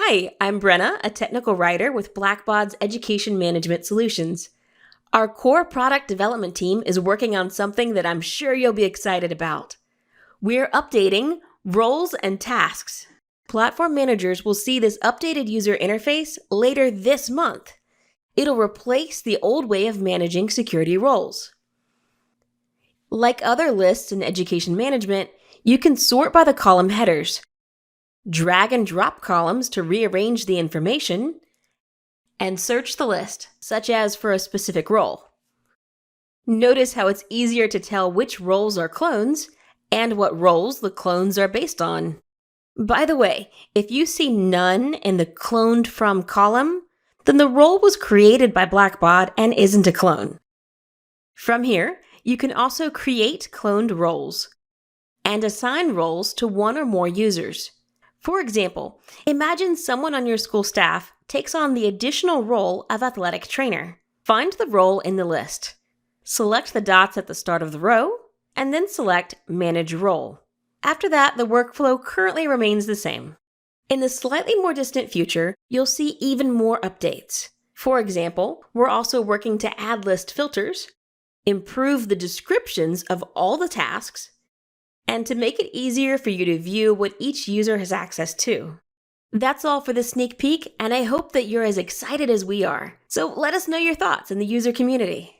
Hi, I'm Brenna, a technical writer with Blackbaud's Education Management Solutions. Our core product development team is working on something that I'm sure you'll be excited about. We're updating roles and tasks. Platform managers will see this updated user interface later this month. It'll replace the old way of managing security roles. Like other lists in education management, you can sort by the column headers, drag and drop columns to rearrange the information, and search the list, such as for a specific role. Notice how it's easier to tell which roles are clones and what roles the clones are based on. By the way, if you see none in the cloned from column, then the role was created by Blackbaud and isn't a clone. From here, you can also create cloned roles and assign roles to one or more users. For example, imagine someone on your school staff takes on the additional role of athletic trainer. Find the role in the list. Select the dots at the start of the row, and then select Manage Role. After that, the workflow currently remains the same. In the slightly more distant future, you'll see even more updates. For example, we're also working to add list filters, improve the descriptions of all the tasks, and to make it easier for you to view what each user has access to. That's all for this sneak peek, and I hope that you're as excited as we are. So let us know your thoughts in the user community.